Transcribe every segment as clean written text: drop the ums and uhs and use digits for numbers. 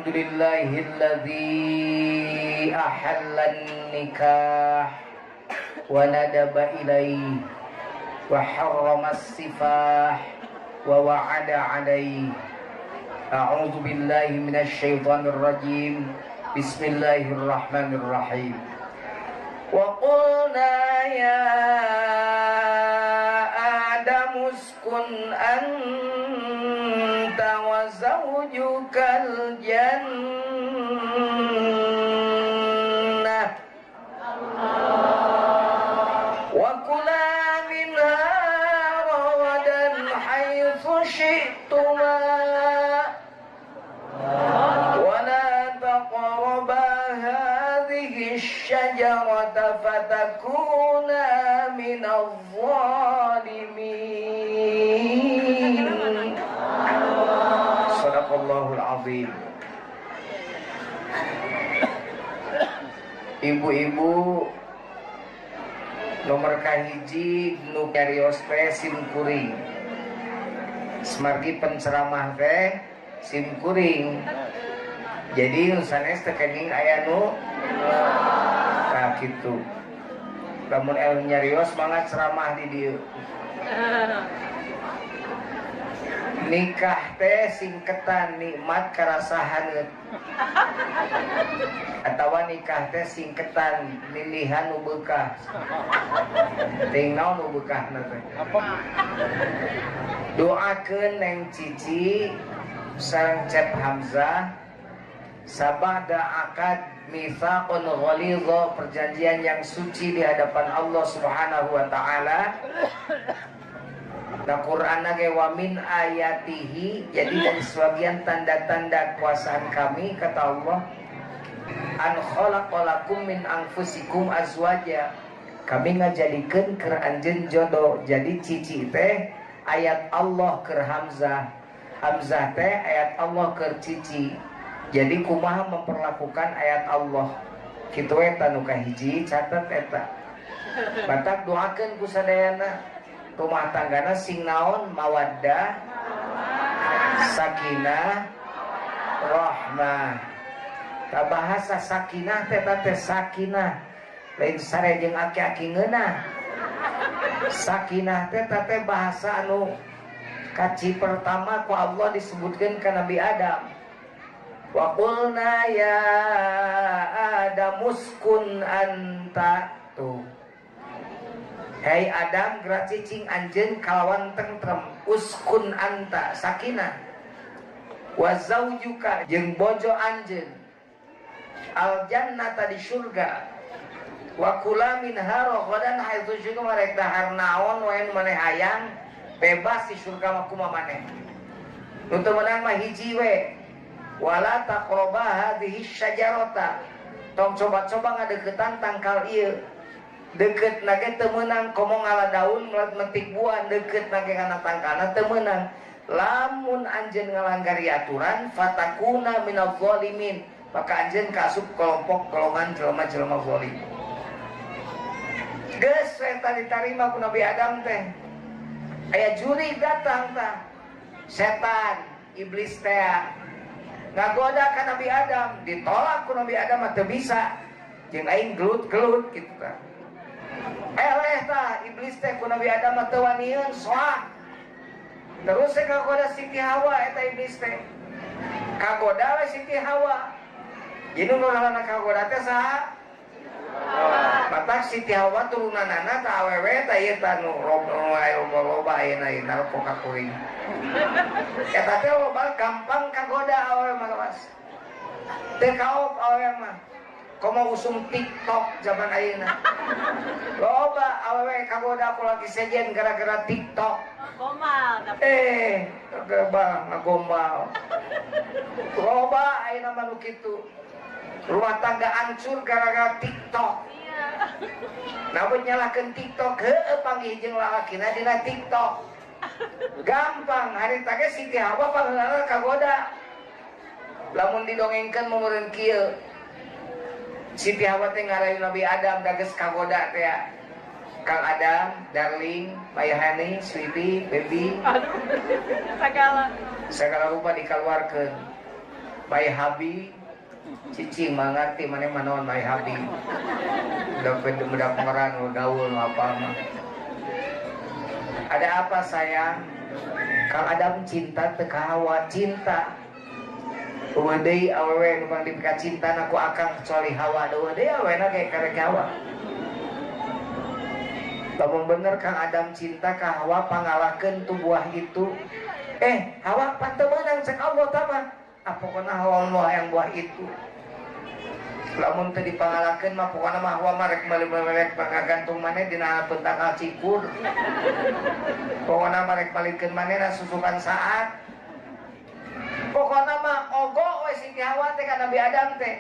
Alhamdulillahilladzi ahallan nikah wa nadaba ilaihi wa harramas sifah wa wa'ada alaihi. A'udzu billahi minasy syaithanir rajim. Bismillahirrahmanirrahim. Wa qulna ya Adam uskun anta wa zawjukal jannah wa kula minha ragadan haitsu syi'tuma wa la taqraba hadhihi asy-syajarata fatakuna minadh dhalimin. Sadaqallahul azim. Ibu-ibu nomor kahiji nu nyarios teh sim kuring. Semargi penceramah teh sim kuring. Jadi sanes teh kenging aya nu nah kitu. Lamun el nyarios mangga ceramah di dieu. Nikah teh singketan nikmat karasahan atawa nikah teh singketan lilihan nu beukah ting naon nu beukahna teh doakeun Neng Cici sareng Cep Hamzah sabada akad mitsaqun ghalidha, perjanjian yang suci di hadapan Allah Subhanahu wa taala. Nah Quran ge wa min ayatihi, jadi dari sebagian tanda-tanda kuasaan kami kata Allah, an khalaqalakum min anfusikum azwaja, kami ngajadikeun keur anjeun jodoh. Jadi cici teh ayat Allah keur Hamzah, Hamzah teh ayat Allah keur cici. Jadi kumaha memperlakukan ayat Allah kitu eta nu kahiji, catet eta batak doakeun ku sadayana rumah tanggana sing naon mawaddah sakinah rahmah. Ta bahasa sakinah teh teh sakinah lain sare jeung aki-aki ngeunah. Sakinah teh teh bahasa anu kaci pertama ku Allah disebutkeun ka Nabi Adam. Wa qulna ya Adam uskun anta tuh. Hei Adam gerak cicing anjeun kalawan tentrem, uskun anta sakinah wa zawjuka jeung bojo anjeun al jannata di surga wa kula minha ragadan haitsu syi'tum rek dahar naon wae nu maneh hayang bebas di surga mah kumaha maneh nu teu meunang mah hiji we wala taqraba hadhihi syajarata tong coba-coba ngadeuketan tangkal ieu deket nage temenang komo ngala daun metik buah deket nage kana tangkana temenang lamun anjeun ngalanggari aturan fatakuna minadh dhalimin maka anjeun kaasup kelompok golongan jelema-jelema zalim. Geus eta ditarima ku Nabi Adam teh aya juri datang tah setan iblis teh ngagoda ka Nabi Adam ditolak ku Nabi Adam teu bisa jeung aing gelut-gelut kitu tah. Eleh tah iblis teh ku Nabi Adam teu wanieun soak. Terus teh kagoda Siti Hawa eta iblis teh. Kagoda we Siti Hawa. Jadi nu ngaranna kagoda teh saha? Matak Siti Hawa turunanana tah awewe tah ieu tah nu loba ayeuna ieu narkoba kuring. Eta teh loba gampang kagoda awewe mah was. Teu kaop awewe mah. Komo usum TikTok zaman ayeuna. Loba awewe kagoda aku lagi sejen gara-gara TikTok. Gombal. Ngagombal. Loba ayeuna mah nu kitu. Rumah tangga hancur gara-gara TikTok. Iya. Namun nyalakeun TikTok heueuh panggih jeung lalakina dina TikTok. Gampang hari tage Siti Hawa pangeunana kagoda. Lamun didongengkeun meureun kieu. Siti Hawa teh ngarayu Nabi Adam dages kagoda teh Kang Adam, Darling, Mayahani, Sweetie, Baby, segala rupa dikeluarkeun. my habi cicing mengerti mana manaon my habi udah pengeran gaul apa mah. Ada apa sayang? Kang Adam cinta teu ka Hawa cinta. Eueuh deui awewe nu pang dipika cinta aku akang kecuali Hawa. Eueuh deui awena ge karek Hawa. Lamun bener Kang Adam cinta ka Hawa pangalahkeun tu buah itu. Hawa panteu meunang cek Allah tah mah. Pokona Hawa mah yang buah itu. Lamun teu dipangalahkeun mah pokona mah Hawa mah rek meuli-meuli pangagantung maneh dina pentakal cikur. Pokona mah rek palikeun manehna susukan saat. Pokona mah ogo we Siti Hawa teh ka Nabi Adam teh.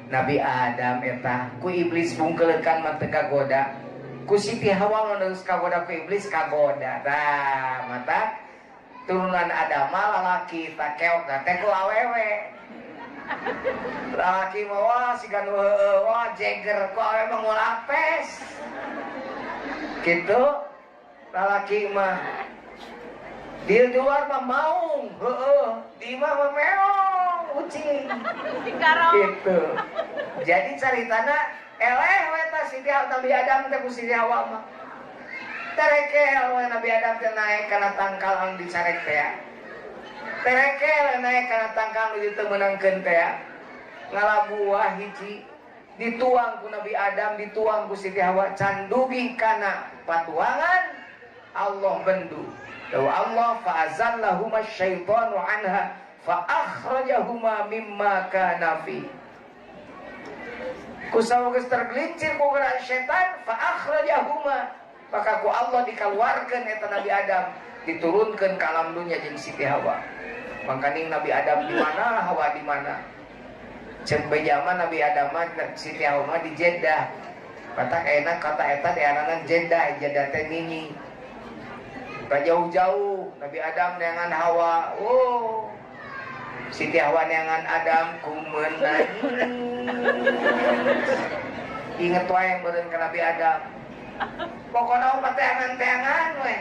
Nabi Adam eta ku iblis bungkeulekan mah teu kagoda. Ku Siti Hawa ngeus kagoda ku iblis kagoda. Tah mata turunan Adam mah lalaki tak keok teh ku awewe. Lalaki mah wah sigan wah jeger ku awewe mah ngulapes. Gitu lalaki mah di luar mah maung, di mah meong, ucing. Gitu. Jadi caritana eleh we ta Siti Nabi Adam teh ku Siti Hawa mah. Terekel we Nabi Adam teh naik kana tangkal anu dicarek teh. Terekel naik kana tangkal anu teu meunangkeun teh. Ngalabuah hiji dituang ku Nabi Adam, dituang ku Siti Hawa can dugi kana patuangan Allah bendu. Dawa Allah fa'azallahuma syaitanu anha fa'akhrajahuma mimma kana fi. Kusawa geus tergelincir ku gerak setan fa'akhrajahuma maka ku Allah dikeluarkeun eta Nabi Adam diturunkeun ka alam dunya jeung Siti Hawa. Mangkaning Nabi Adam di mana Hawa di mana. Ceun bejaman Nabi Adam mah Siti Hawa mah di Jeddah. Patak enak kata eta diaranan Jeddah, Jeddah teh nini. Jauh-jauh Nabi Adam dengan Hawa. Oh, Siti Hawa dengan Adam kumeunang. Ingat wae yang beureun ka Nabi Adam. Pokona mah teangan-teangan we.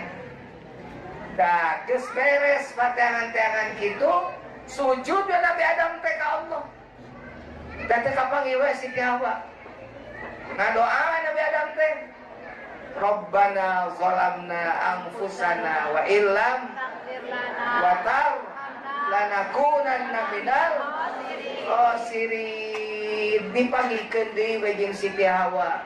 Da geus beres pateangan-teangan kitu, sujud ya Nabi Adam teh ka Allah. Da teh kapanggih we Siti Hawa. Ngadoa Nabi Adam teh Rabbana zalamna anfusana wa illam wa tar lanakunanna minal khasirin. Dipanggilkeun deui we jeung Siti Hawa.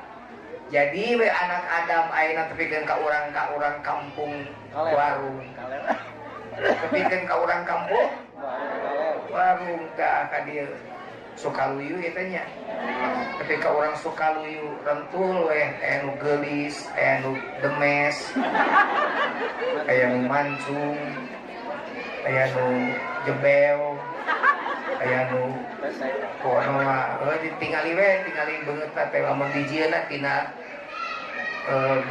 Jadi we anak Adam ayeuna tepikeun ka urang kampung warung. Tepikeun ka urang kampung warung tah ka dieu Sukaluyu eta nya. Ketika orang Sukaluyu rentul we anu geulis, anu demes, aya nu mancung, aya nu jebel, aya nu kono mah ditingali beungeut teh lamun dijieuna tina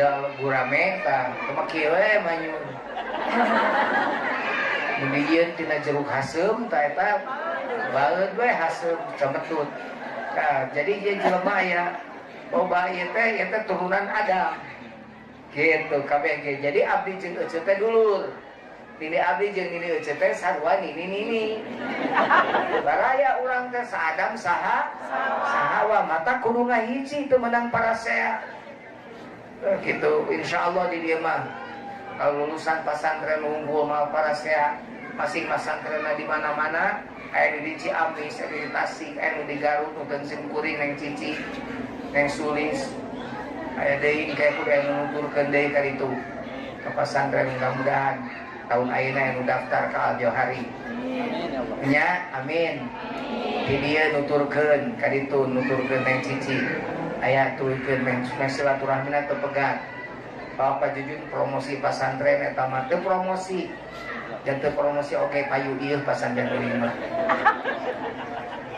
dal gurame tah teu kieu we manyun. Mun dijieun tina jeruk haseum tah eta baeud we haseum cametut. Nah, jadi dia jelema aya loba ieu teh turunan Adam. Gitu kabeh ge. Jadi abdi jeung eceuk teh dulur. Nini abdi jeung nini eceuk teh sarua nini. Baraya urang teh sa Adam saha Hawa mata kudu ngahiji teu meunang parasea. Gitu insyaallah di dieu mah kalau lulusan pesantren unggul mal parasea masing pesantrenna di mana-mana. Aya di Ciamis, aya di Tasik, aya di Garut, dan Simkuring, neng Cici, neng Sulis. Aya deui kayak kudu aya nuturkeun deui ka ditu. Ka pesantren mudah-mudahan tahun ayeuna anu daftar ka Al Johari. Nya, amin. Di dieu nuturkeun ka ditu, nuturkeun neng Cici. Aya tulikeun meh silaturahmina teu pegat. Bapak Jujun promosi pesantren eta mah teu promosi. Jangan promosi oke payu ieu pasantren lima.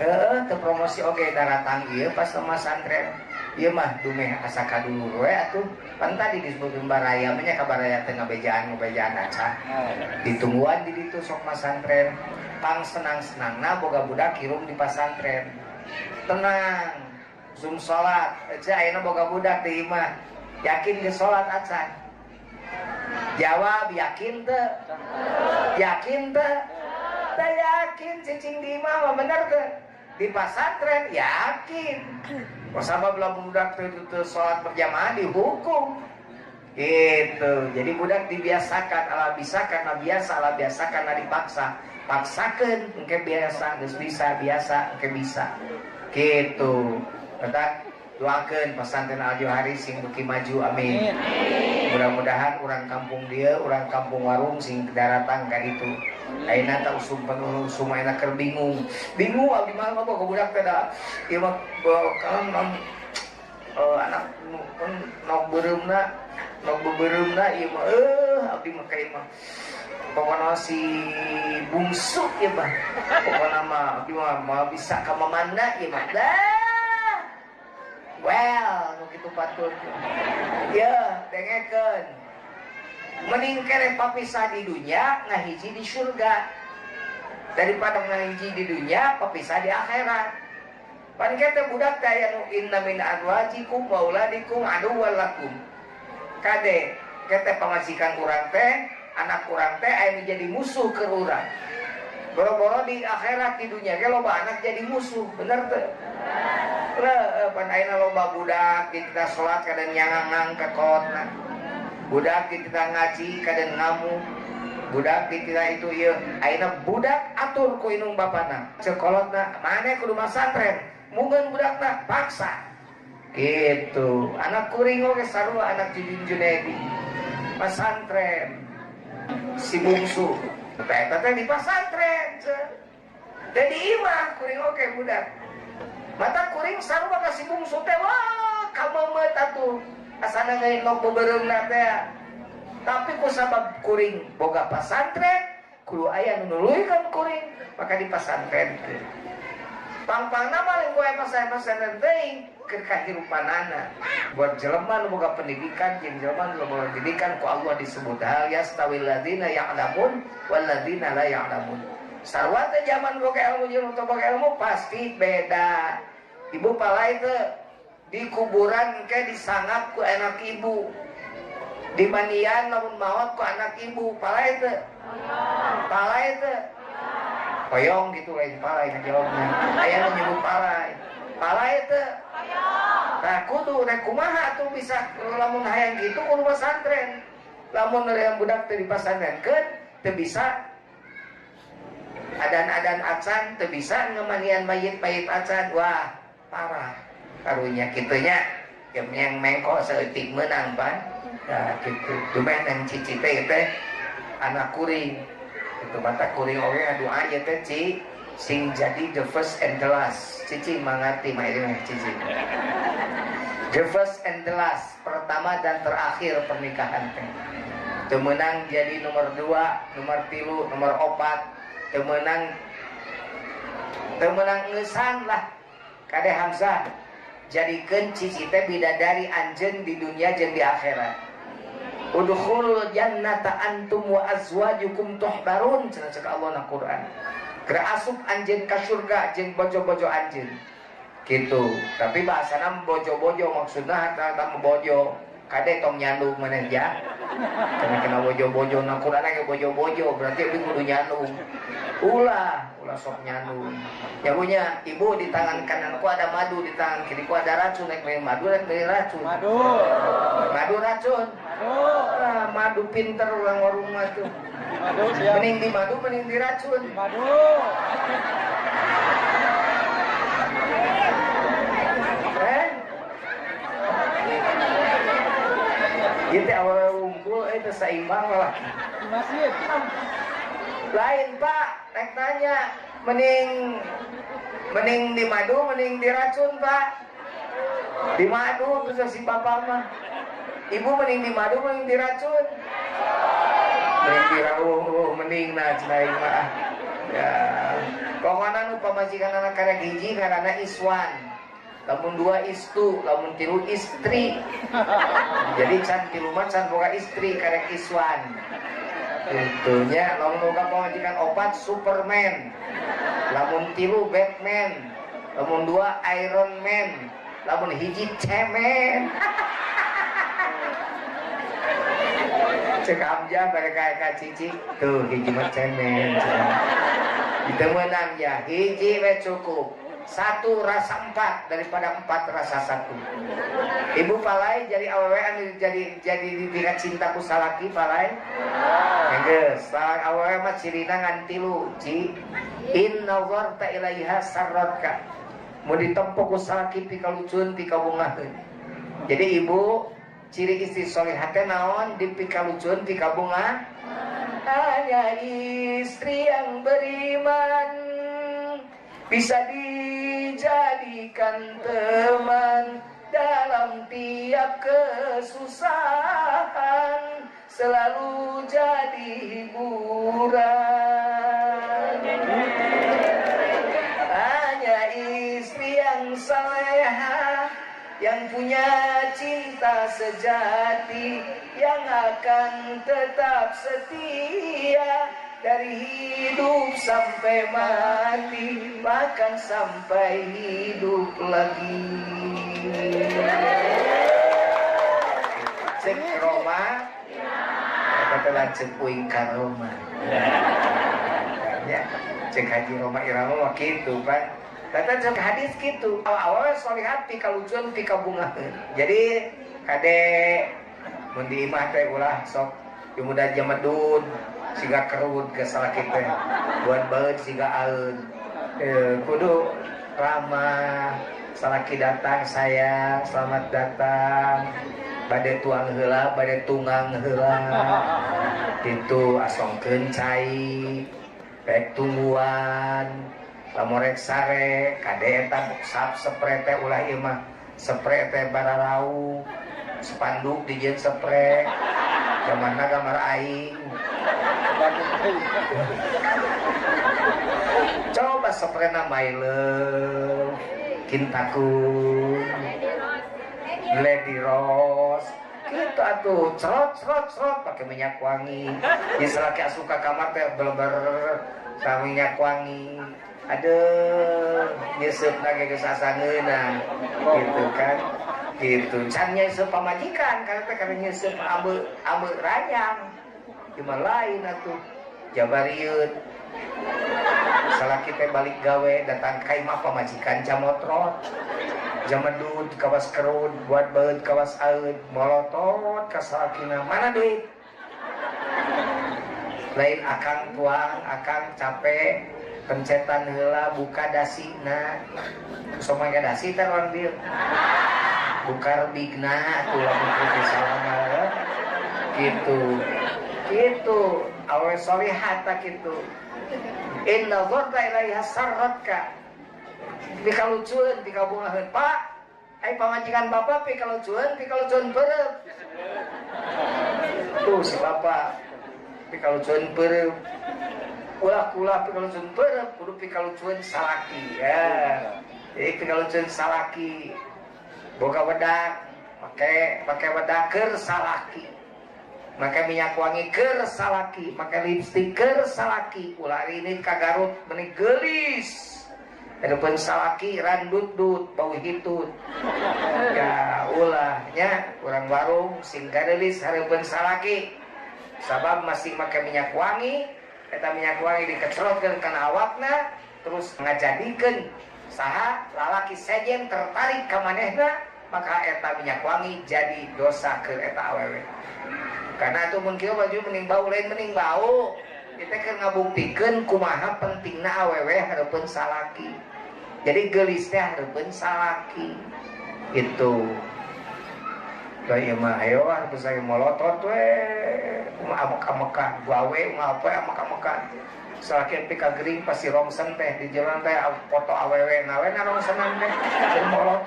Teu promosi oke daratang ieu pas sama santren. Ieu mah dumeh asa kadulur we atuh. Pan tadi disebutkeun baraya mah nya ka baraya teh ngabejaan acan. Ditungguan di ditu sok masantren. Pang senang-senangna boga budak kirum di pasantren. Tenang. Zum salat. Aja ayeuna boga budak di imah. Yakin ge salat acan. Jawab yakin teu? Yakin teu? Teu yakin. yakin cicing di imam bener tuh di pesantren yakin sama belah budak tuh sholat berjamaah dihukum gitu. Jadi budak dibiasakan ala bisa karena biasa, ala biasa karena dipaksa. Paksakan engke biasa, geus bisa biasa engke bisa gitu. Kita doakeun pesantren Al Johari sing beuki maju amin. Mudah-mudahan orang kampung dia, orang kampung Warung sing daratan ka ditu. Ayeuna ta usum penuh sumaina keur bingung abdi mah apa ka budak teh da ieu mah kan anak nok beureumna ieu mah abdi mah kayak mah pokoknya si bungsu ya bang pokoknya mah abdi mah bisa ka mamanda ieu mah dah well nu kitu patut ya dengekeun mending kere papisah di dunia ngahiji di surga daripada ngahiji di dunia papisah di akhirat. Pan kete budak teh anu inna min azwajikum wa auladikum aduwwal lakum. Kade kete pamajikan urang teh, anak urang teh aya jadi musuh ke urang. Boro-boro di akhirat di dunia ge loba anak jadi musuh, bener teu? Pan ayeuna loba budak kita salat kada nyangang ka kotna. Budak kita ngaji kada ngamu. Budak kita itu ieu ayeuna budak atur ku inung bapana. Sekolotna maneh kudu masantren. Mungkin budakna paksa gitu. Anak kuring oge sarua anak Judin Junedi pesantren si bungsu eta teh di pesantren jadi imah kuring oge budak mata kuring sarua ka si bungsu teh wah kamemet atuh asana ngainok bebereumna teh tapi ku sabab kuring boga pesantren kudu aya nu nuluykeun kuring maka di pesantren teh pang-pangna paling gue pasal-pasal teuing keur kahirupanana buat jelema nu boga pendidikan jeung jelema nu boga pendidikan ku Allah disebut hal yastawil ladzina ya'lamun wal ladzina la ya'lamun. Sarua teh zaman boga ilmu jeung nu boga ilmu pasti beda. Ibu palai teh di kuburan ke disangap ku anak ibu. Di mandian lamun maot ku anak ibu palai teh. Palai teh Payong gitu lain palai ngejawabnya. Aya nu nyebut palai teh nah kudu rek kumaha tuh bisa lamun hayang gitu kudu pesantren lamun yang budak teh di pesantren keun teu bisa adan-adan acan teu bisa ngemanian mayit acan wah parah karunya kitunya yang mengko saeutik meunang pan nah kitu dumen yang cici teh anak kuring itu mata kuring oge doa ieu teh ci sing jadi the first and the last cicing mengerti mah ini cicing the first and the last pertama dan terakhir pernikahan teh temenang jadi nomor 2 nomor 3 nomor 4 temenang ngesan lah kade Hamzah jadikeun cici teh bidadari anjeun di dunia jeung di akhirat. Udkhulul jannata antum wa azwajukum tuhbarun cenah Allah na Quran. Kira asup anjeun ka surga jeung bojo-bojo anjeun. Gitu. Tapi bahasana bojo-bojo maksudna eta bojo. Kade tong nyandung maneh ya. Kena bojo-bojo na Quran ge bojo-bojo berarti ibu kudu nyandung. Ulah sok nyandung. Nyarunya ibu di tangan kananku ada madu, di tangan kiriku ada racun, nek beli madu nek beli racun. Madu racun. Lah madu pinter urang warung mah tuh. Mending di madu mending di racun. Madu. Ieu teh awal unggul teh saimbang lah. Masjid. Lain Pak, nek tanya mending di madu mending di racun Pak. Di madu terus si Bapak mah. Ibu mending di madu mending di racun. Mending di racun mending na cenah mah. Ya. Pokona nu pamajikan anak karek hiji ngaranna Iswan. Lamun 2 istu, lamun 3 istri. Jadi can 3 mah can boga istri karek Iswan. Itunya lamun boga pamajikan 4 Superman. Lamun 3 Batman. Lamun 2 Iron Man. Lamun hiji cemen. cek amja mereka ka cici tuh hiji mah cemen itu menang ya hiji we cukup satu rasa empat daripada empat rasa satu. Ibu palai jadi awewe jadi dibina cinta ku salaki palai geus awewe mah cirina ngan tilu ci inna warta ilaiha sarratka mau ditempo ku salaki pikalucun pikabungaheun. Jadi ibu ciri istri solihah teh naon dipikalucun pikabunga hanya istri yang beriman bisa dijadikan teman dalam tiap kesusahan, selalu jadi hiburan. Hanya istri yang salehah, yang punya cinta sejati, yang akan tetap setia dari hidup sampai mati, bahkan sampai hidup lagi. Cek Roma, katalah cek puing karoma. Ya, cek Haji Roma Irama mah gitu, Pak. Tata cek hadis gitu. Awal-awal solihat pika lucuan pika bungaheun. Jadi kade mun di imah teh ulah sok muda jamadun siga kerut ke salah kita buat baut siga aun kudu ramah salaki datang saya selamat datang badai tuang heula badai tunggang heula itu asongkeun cai rek tungguan lamorek sare kade eta sap spray teh ulah ieu mah spray teh bararau spanduk dijieun spray zamanna gambar aing coba seprena my love Kintaku Lady Rose gitu atuh cerot pakai minyak wangi diselaki asuka kamar teh beler sama minyak wangi aduh nyesep lagi kesasangeuna gitu kan gitu can nyesep pamajikan karena nyesep abe ranyang cuma lain atuh jabarieun salah kita balik gawe datang ka imah pamajikan jamotrot jamedut kawas kerud buat beut kawas aeud molotot ka salakina mana duit lain akang tuang akang capek pencetan heula buka dasina somai ka dasi teh orang dieu bukar bigna atuh lamun teu salama gitu awe solihah tak gitu inna dharta ilaiha sarratka pikalucueun pikabungaheun pak ai pamajikan bapak pikalucueun peureup tuh si bapak pikalucueun peureup ulah pikalucueun peureup kudu pikalucueun salaki ya jadi pikalucueun salaki boga wedak make wedak keur salaki maka minyak wangi keur salaki maka lipstik keur salaki ulah ini ka Garut meuni geulis hareupun salaki randut-dut bau hitut ya ulahnya urang warung sing gadeulis hareupun salaki sabab masih make minyak wangi eta minyak wangi dikecrotkeun kana awakna terus ngajadikeun saha lalaki sejen tertarik ka manehna maka eta minyak wangi jadi dosa keur eta awewe karena itu mungkin baju mending bau lain mending bau kita kan ngabuktikeun kumaha pentingna awewe hareupeun salaki jadi gelisnya hareupeun salaki itu kayak mah ayo harus saya molotot we amak-amakan gawe ngape amak-amakan salaki pika gering pasti romsen teh di jalan teh foto awewe nawe na romsenan teh jadi molotot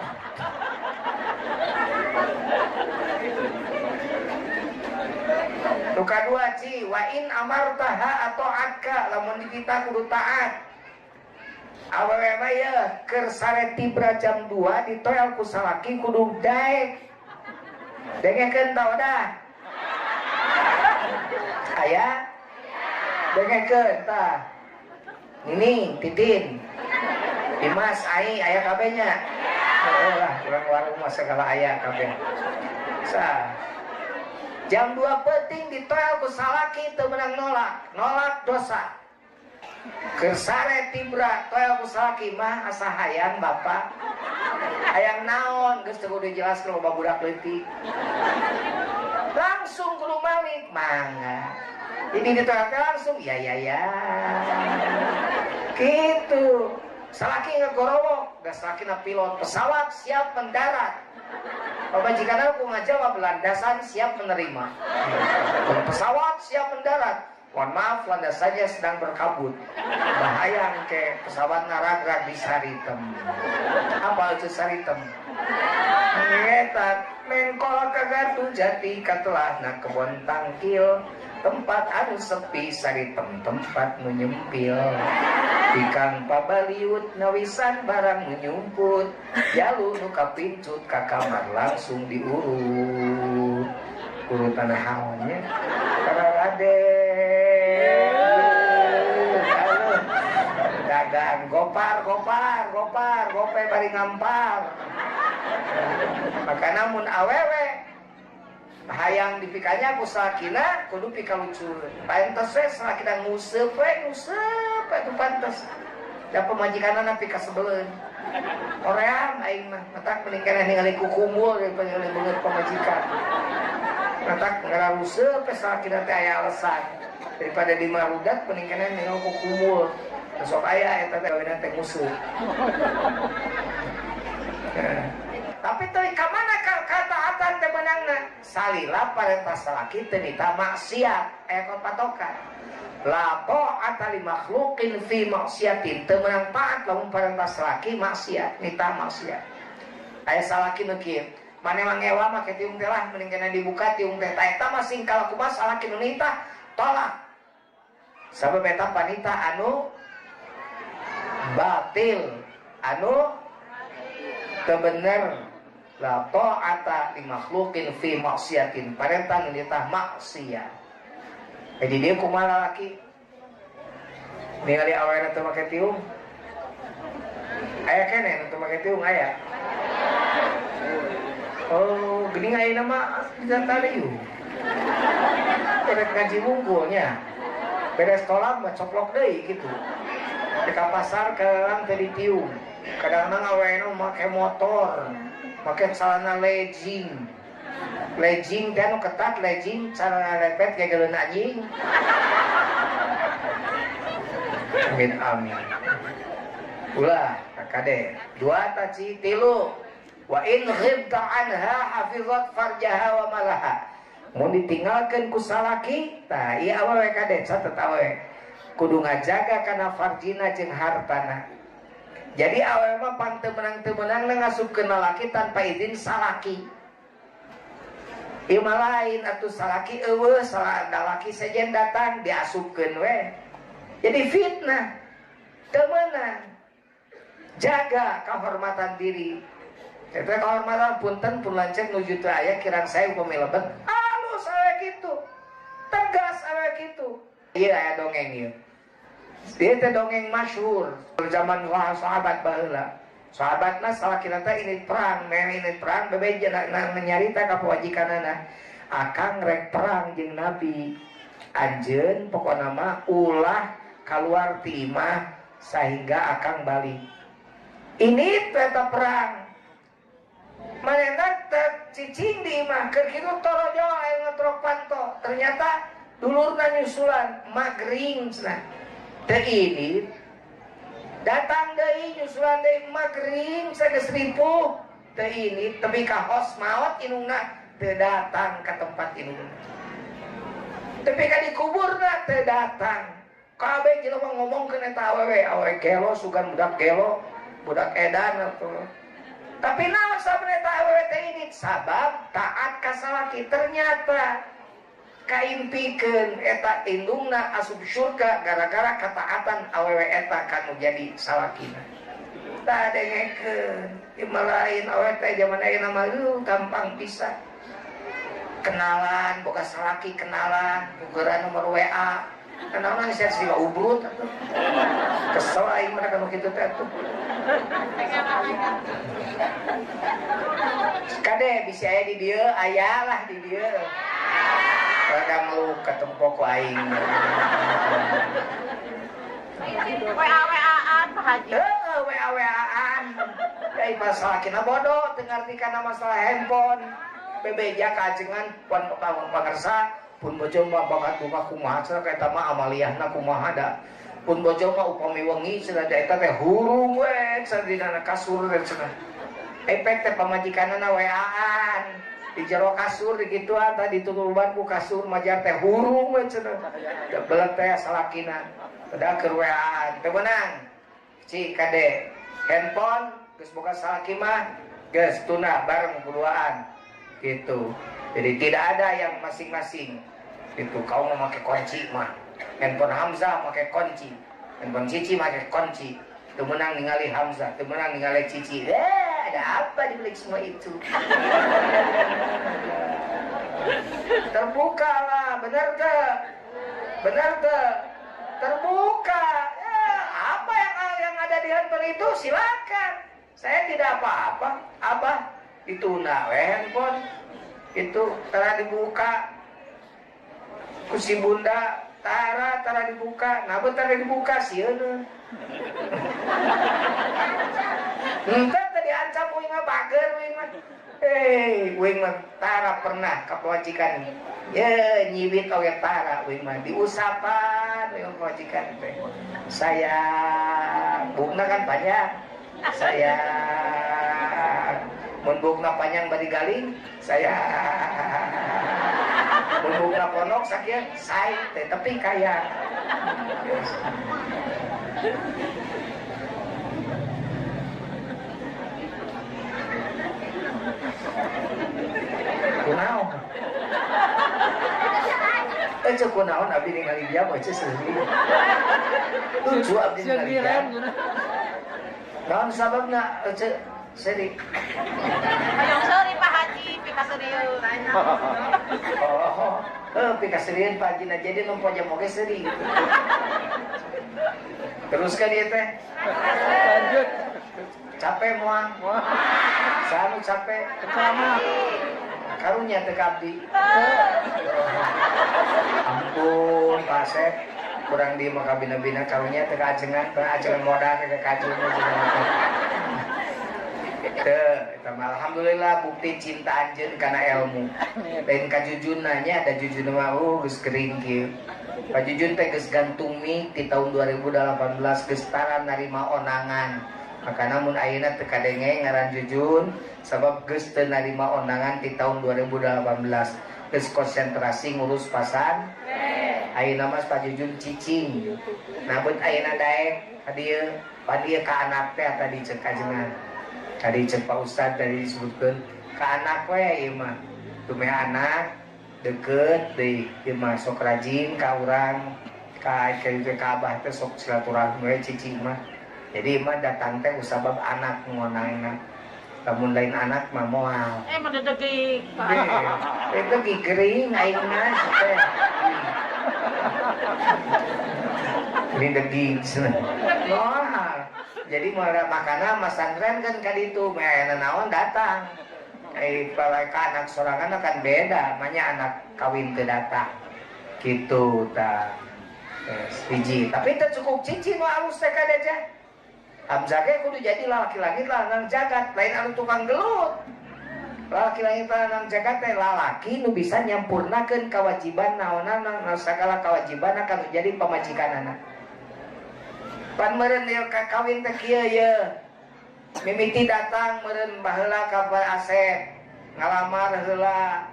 Luka dua ci wa in amartaha atau akka lamun kita kudu taat awewe mah ye keur sare tibra jam 2 ditoel ku salaki kudu daek dengekeun tah dah aya dengekeun tah Nining Titin Dimas ai aya kabehnya lah urang warung mah segala aya kabeh sa jam 2 penting ditoel ku salaki teu meunang nolak dosa. Kesare tibra toel ku salaki mah asa hayang bapak. Hayang naon geus teu kudu dijelaskeun loba budak leutik. Langsung kudu malik mangga. Jadi ditoel langsung ya. Gitu. Salaki ngegorowok, da salaki na pilot pesawat siap mendarat. Pamajikanna ku ngajawab landasan siap menerima. Pesawat siap mendarat. Mohon maaf, landasannya sedang berkabut. Bahaya ke pesawat naragrag di Saritem. Apa itu Saritem? Ngetat mengkol kagatu jati katelah na kebon tangkil. Tempat anu sepi Saritem tempat menyempil. Ikan pabaliut nawisan barang menyumput. Jalu nu kapincut ka kamar langsung diurut. Urutan hawannya para ade dagang gopar gope bari ngampar. Maka namun awewe hayang dipikanya ku salakina kudu pikalucur. Pantes we salakina nguseup itu pantes. Da pamajikanana pikasebeleun. Oream aing mah matak mending kana ningali ku kumpul daripada beungeut pamajikan. Matak ngaruseup salakina teh aya alasan. Daripada di marudat mending kana ningali ku kumpul. Sok aya eta teh gawena teh musuh. Tapi teu ka mana kataatan teh menangna? Salila parentah salaki teu nita maksiat aya patokan. La ta'ata li makhluqin fi maksiatin, teu meunang taat lamun parentah salaki maksiat, nita maksiat. Aya salaki nu kieu, mane mangewa mah ke tiung teh lah mending kana dibuka tiung teh ta eta mah sing kalaku mah salaki nu nita tolak. Sabab eta panita anu batil, anu teu bener. La ta'ata li makhluqin fi maksiatin, parentah nu nita maksiat. Jadi dia kumaha laki ningali awalnya teu make tiung aya kene teu make tiung aya. Oh geuning ayeuna mah bisa taliu beres ngaji wungkulnya beres sekolah mah coplok deui kitu di ka pasar kadang teu ditiung kadang-kadang awalnya make motor make celana legging dan ketat legging cara lepet kayak geleun anjing. Amin. Ulah kakade. 2 taci 3. Wa in ghibta anha hafizat farjaha wa malaha. Mun ditinggalkeun ku salaki, tah ieu awewe kade catet awewe. Kudu ngajaga kana farjina jeung hartana. Jadi awewe mah pan teu meunang ngasupkeun lalaki tanpa izin salaki. Ieu mah lain atuh salaki eueuh salaki sejen datang diasupkeun we. Jadi fitnah. Teu meunang. Jaga kehormatan diri. Eta kehormatan punten pun lancet nuju teu aya kirang saya upami lebet. Alus awe kitu. Tegas awe kitu. Ieu aya dongeng ieu. Ieu teh dongeng masyhur zaman sahabat baheula. Sahabatna salakina teh ini perang bebeja nyarita ka pawajikanana akang rek perang jeung Nabi anjeun pokona mah ulah kaluar ti imah sehingga akang balik ini eta perang manehna teh cicing di imah keur kitu torojo aya ngatrok panto ternyata dulurna nyusulan magring cenah teh ini datang deui nyusulan deui magring sageus ripuh teu ini tepi ka hos maot inungna teu datang ka tempat inungna tepi ka dikuburna teu datang kabeh jelema ngomongkeun eta awewe gelo sugan budak gelo budak edan atuh tapi naon sabab eta awewe teh ini sabab taat ka salaki ternyata kaimpikeun eta indungna asup surga gara-gara ketaatan awewe eta kanu jadi salakina. Tah dengekeun, ieu lain awewe teh zaman ayeuna mah gampang pisan. Kenalan boga salaki kenalan, bugeran nomor WA. Kenalan geus sih ubrut atuh. Kesel aing mah kanu kitu teh atuh. Kade bisa aya di dieu, aya lah di dieu. kadang lu ketemu ku aing. WA-WA-an Pak Haji. WA-WA-an. Dai masalah kina bodoh teu ngartikana masalah handphone. Bebeja kajengan pun pangarsa pun bojo mah bakat buka kumaha cenah eta mah amaliyahna kumaha da. Pun bojo mah upami wengi cenah da eta teh hurung we cenah dina kasur cenah. Efek teh pamajikanana WA-an. Di jero kasur digituan tadi tutuban ku kasur majar teh hurung we cenah. Da belet teh salakina. Pada keur WA-an teu meunang. Ci kade handphone geus boga salaki mah geus tuna bareng kuduaan. Gitu. Jadi tidak ada yang masing-masing. Itu kau mau pakai kunci mah. Handphone Hamzah pakai kunci. Handphone Cici pakai kunci. Itu menang ningali Hamzah, itu menang ningali Cici. Ada apa di balik semua itu? Terbuka lah, benar ke? Benar ke? Terbuka. Ya, apa yang ada di handphone itu silakan. Saya tidak apa-apa. Abah itu handphone itu tara dibuka kursi bunda tara dibuka nah tara dibuka sieun entah tadi ancam uing mah bager uing mah uing mah tara pernah kapawajikan ye nyiwit oge tara uing mah diusapan uing kapawajikan teh saya bukna kan banyak saya membukna panjang bari galing saya membukna ponok sakieu saya tapi kaya kunaon cek kunaon abdi ningali dia mah cek seueur lucu abdi ningali dia naon sababna cek seri. Hayang seri Pak Haji, pika serius. Pika serius Pak Haji, nah jadi nu poja moge seri. Teruskan dia teh. Lanjut. Capek moang. Sanu capek. Sama. Karunya teh kabdi. Ampun Pak Sep, kurang di mah kabina-bina karunya teh ajengan modal ke kajuna jeung alhamdulillah bukti cinta anjeun kana ilmu. Lain ka jujunanya ada jujun mah geus gering kieu. Pak Jujun teh geus gantung mik di tahun 2018 geus tara narima onangan. Makana mun ayeuna teu kadenge ngaran Jujun sabab geus teu narima onangan di tahun 2018. Geus konsentrasi ngurus pasan. Ayeuna mas Pak Jujun cicing. Nah beut ayeuna daek hadieu ka anak teh tadi cek kajengan. Tadi cek Pak Ustad tadi disebutkan ke anak we ieu mah tuh anak deket deh ieu mah sok rajin ka urang ka abah teh sok silaturahmi we cici mah jadi mah datang teh usabab anak ngonangna lamun lain anak mah moal Madedegi itu gigering aing mah teh ini deging moal. Jadi makana Mas Sandran kan kaditu meana naon datang. Palai ka anak sorangan kan beda, manya anak kawin teu datang. Kitu tah. Hiji, tapi teu cukup cici nu alus teh kadeja. Hamzah ge kudu jadi laki-laki lanang jagat, lain anu tukang gelut. Laki-laki lanang jagat teh lalaki nu bisa nyampurnakeun kewajiban naonan sagala kewajiban kanu jadi pamajikanana. Pan meureun ieu kawin teh kieu ye. Mimiti datang meureun baheula ka Pak Asep. Ngalamar heula.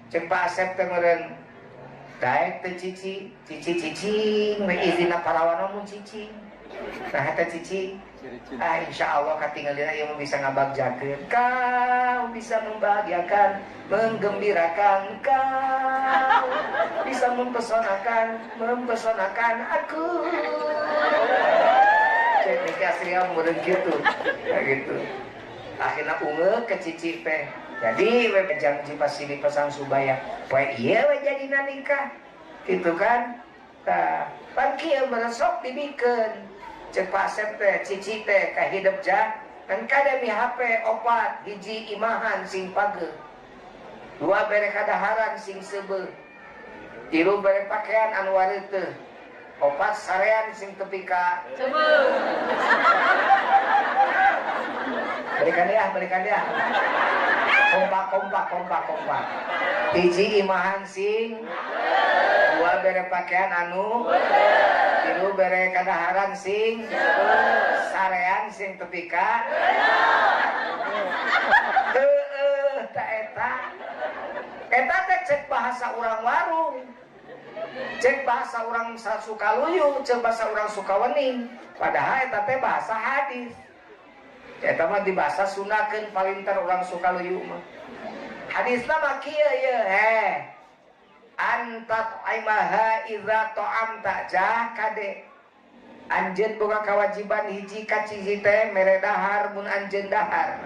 Ceuk Pak Asep teh meureun daek teh cici, cicing we izina parawana mun cicing. Nah eta cici insyaallah katingalina ieu bisa ngabagjakeun. Kau bisa membahagiakan, menggembirakan kau. Bisa mempesonakan aku. Jadi aslinya meureun kitu. Nah gitu. Akhirna ungeuk ke cici teh. Jadi we janji pasti dipasang subaya. We ieu we jadina nikah. Gitu kan? Tah, pan kieu beresok dibikeun. Cek Pak Asep teh, cici teh ka hidup jah. Dan kada mi HP opat hiji imahan sing pageuh. Dua bere kadaharan sing seubeuh. Tilu bere pakaian anu warit teu. Opat sarean sing tepi ka Cebeu. berikan dia. Kompak. Hiji imahan sing, dua bere pakaian anu, tilu bere kadaharan sing, sarean sing tepi ka ta eta teh cek bahasa urang warung, cek bahasa urang Sukaluyu, cek bahasa urang Sukawening, padahal eta teh bahasa hadis. Eta mah dibahasa sunakeun palintar urang Sukaluyu mah. Hadisna mah kieu ye anta aimaha idza ta'amta jah kade. Anjeun boga kewajiban hiji ka ciji teh mere dahar mun anjeun dahar.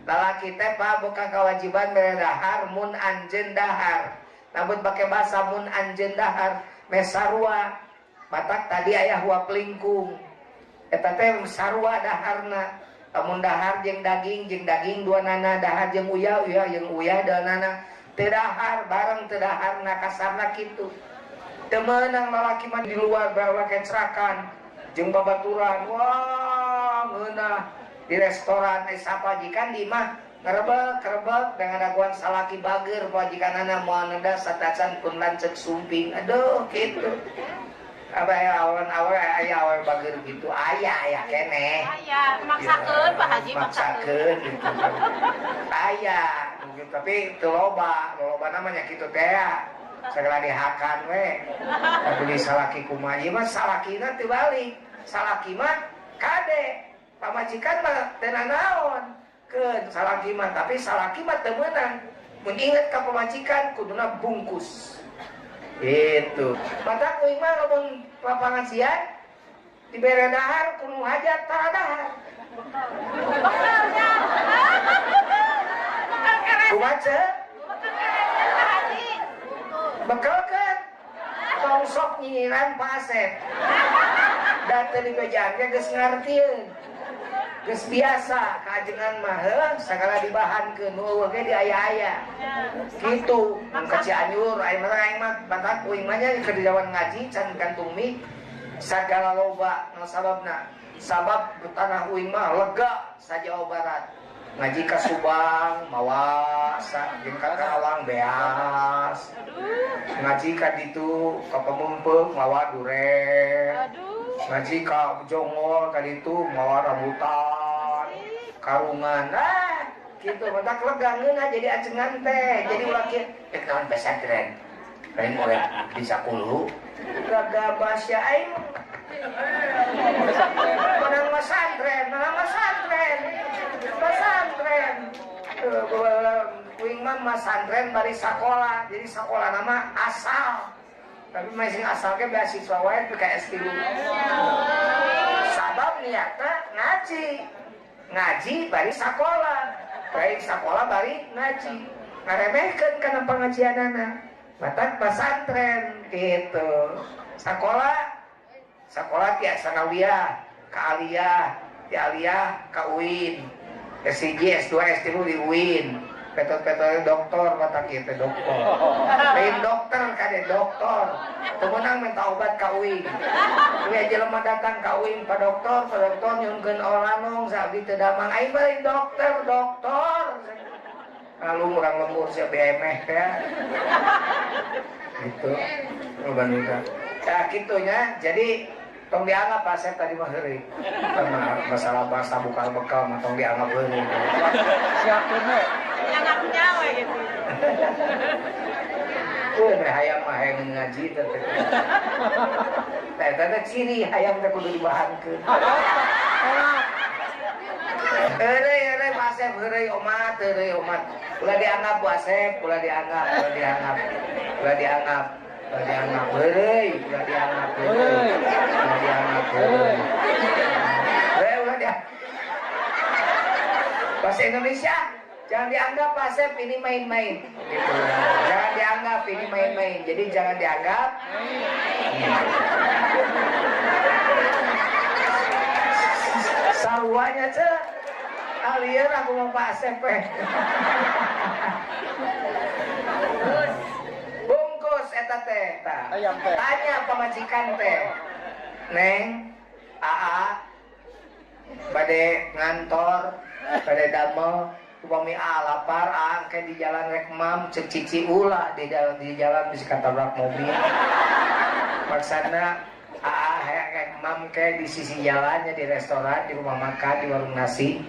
Lalaki teh pa boga kewajiban mere dahar mun anjeun dahar. Namun pakai bahasa mun anjeun dahar me sarua. Matak tadi aya hua pelingkung. Eta teh sarua daharna. Amun dahar jeung daging dua nana dahar jeung uyah jeung uyah dua nana teu dahar bareng teu daharna kasarna kitu. Teu meunang lalaki mah di luar bawa kecerakan jeung babaturan. Wah, ngeunah di restoran sapajikan di mah ngerebek dengan daguan salaki bager pajikanana moal neda satacan pun lancek sumping. Aduh kitu. Apa ya awal aya bager gitu aya keneh Aya maksakeun Pak Haji maksakeun gitu. Aya tapi teu loba namanya kitu teh segala dihakan we beli salaki kumaha ieu mah salakina teu balik salaki mah kade pamajikan mah teu naon keun salaki mah tapi salaki mah teu meunang mun inget ka pamajikan kuduna bungkus. Itu. Mata kuing mah lamun papangajian dibere dahar kudu hajat tara dahar. Bekalnya. Bekal keren. Kumaha? Bekal kan? Tong sok nyinyiran Pak Asep. Da teu dipejangke geus ngartieun. Geus biasa kaajengan mah sagala dibahankeun nu ge di aya-aya. Kitu, mun ka Cianjur aing mah batak uing mah nya keur di jawan ngaji can gantung mie sagala loba nu sababna. Sabab tanah uing mah lega sa Jawa Barat. Ngaji ka Subang mawa jeung ka Karawang beas. Ngaji ka ditu ka Pameupeuk mawa duren. Ngaji ka Jongol ka ditu mawa rambutan. Karungan gitu mentak legangeun jadi acengan teh jadi ulah kieu naon pesantren lain urang bisa kulu gaga basya aing menang pesantren kuing mah pesantren bari sakola jadi sakola nama asal tapi masing asal ge beasiswa wae PKS 3 sabab niatna ngaji bari sakola baik sekolah bari ngaji ngaremehkeun kana pangajianana matak pesantren gitu sekolah tia sanawiyah ka aliyah ti aliyah ka UIN S1 S2 S3 di UIN petot-petot doktor matak kitu doktor lain dokter kade doktor teu meunang minta obat ka UIN we jelema datang ka UIN pa doktor nyunkeun oranong sabi teu damang aing bari dokter lalu urang lembur sia BMH teh gitu bandingkan ya kitunya jadi tong dianggap Asep tadi mah heureuy masalah bahasa bukal bekal mah tong dianggap heureuy siapkeun we Anaknya we gitu. Hayam mah hayang ngaji teh. Teh ciri hayam teh kudu dibahankeun. Heureuy Pak Asep heureuy omat. Ulah dianggap Bu Asep, ulah dianggap. Heureuy, ulah dianggap. Bahasa Indonesia jangan dianggap Pak Asep ini main-main gitu. Jangan dianggap ini main-main. Jadi jangan dianggap saruanya alieun aku mau Pak Asep bungkus eta. Tanya pamajikan teh. Neng, aa bade ngantor, bade damel, upami lapar, kayak di jalan rek mam, cek cici ulah di jalan bisa katabrak mobil. Maksana kayak mam kayak di sisi jalannya di restoran, di rumah makan, di warung nasi.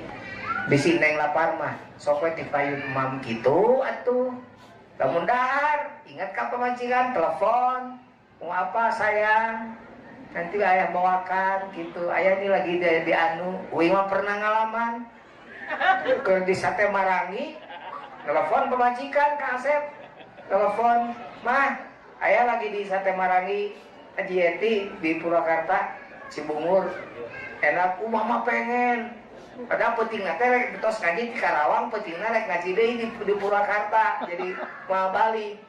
Bisi neng lapar mah, sok we dipayun mam gitu atuh. Lamun dahar, ingat ka pamajikan, telepon, mau apa sayang? Nanti ayah bawakan gitu. Ayah ini lagi di anu. Uing mah pernah ngalaman ke di Sate Marangi, telepon pemajikan Kak Asep, telepon, mah ayah lagi di Sate Marangi Haji Yeti di Purwakarta Cibungur, enak mah pengen. Padahal petingna teh rek betos ngaji di Karawang, petingna rek ngaji deui di Purwakarta, jadi mau balik.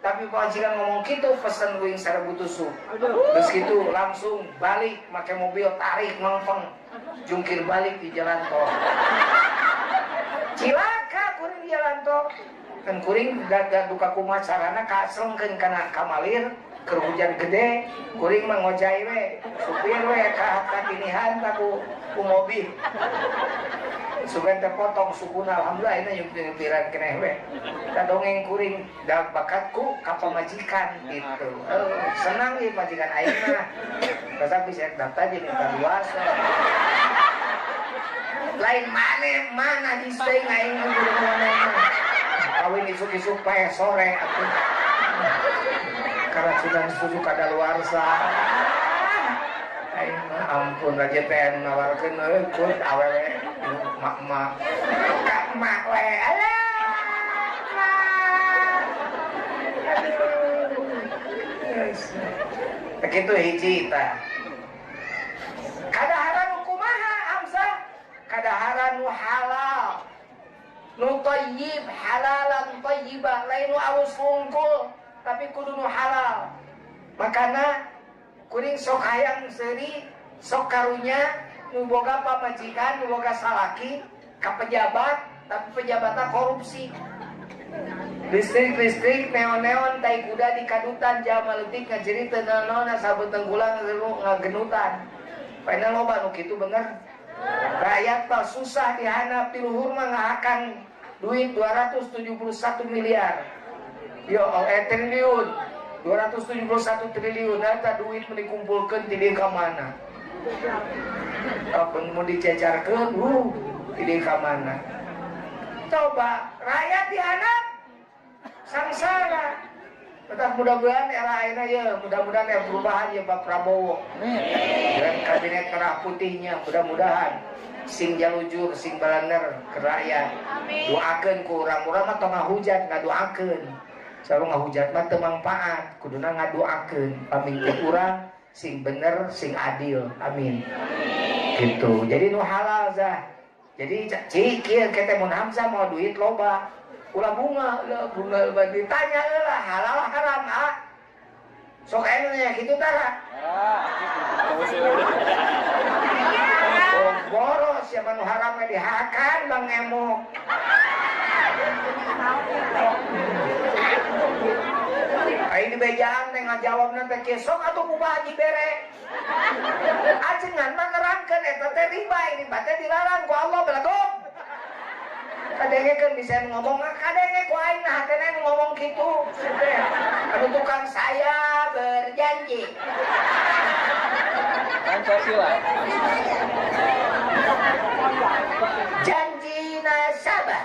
Tapi pemajikan ngomong gitu, pesen uing sarebu tusuk. Terus gitu langsung balik, make mobil tarik mengpeng, jungkir balik di jalan tol. Cilaka kuring di jalan tol. Kan kuring gak duka kumaha carana kaselengkeun kana kamalir, keur hujan gede, kuring mah ngojai we, supir we ka kinihan ku mobil. Sugan teh potong sukuna alhamdulillah ini nyupiran keneh we. Kadongeng kuring da bakatku ka pamajikan gitu. Senang ieu majikan aing mah. Basa bisa daftar jadi kaluasa. Lain mana di stay aing kudu mana. Kawin isuk-isuk pae sore atuh. Karena sudah setuju kadaluarsa. Aing ampun aja teh nawarkeun kun awewe mak-mak. Kak mak we. Alah. Begitu hiji tah. Kadaharan kumaha Hamzah? Kadaharan halal. Nu thayyib halalan thayyiban lain nu alus wungkul tapi kudu nu halal. Makana kuring sok hayang seuri sok karunya nu boga pamajikan nu boga salaki ka pejabat tapi pejabatna korupsi. Listrik neon tai kuda di kadutan jama leutik ngajerit teu naon sabeu tenggulang ngagenutan. Paina loba nu kitu bener. Rakyat mah susah dihanap ti luhur mah ngahakan duit 271 miliar. Yo triliun. 271 triliun eta duit mun dikumpulkeun ti dieu ka mana? Kapan mau dicecarkeun ti dieu ka mana? Coba rakyat dihanap sangsara. Tetap mudah-mudahan era ayeuna ya, mudah-mudahan ya perubahan ya Pak Prabowo. Dan kabinet merah putihnya mudah-mudahan sing jalujur, sing balanger ke rakyat. Doakeun ku urang-urang mah tong ngahujat ngadoakeun. Saru ngahujat mah teu mangpaat, kuduna ngadoakeun pamimpin urang sing bener, sing adil. Amin. Gitu. Jadi nu halal zah. Jadi cik kieu kete mun Hamzah mau duit loba. Ulah bunga ditanya lah halal haram sok enya gitu tara boros siapa nu haramnya dihakan bang emok ini bejaan teh ngajawabna teh kesok atuh kumaha haji bere ajengan mah nerangkeun eta teh riba ini teh dilarang ku Allah belagong. Kadenge kan bisa ngomong, kadenge ku aing nah hatena ngomong gitu. Anu tukang saya berjanji. Pancasila. Janji nasabah.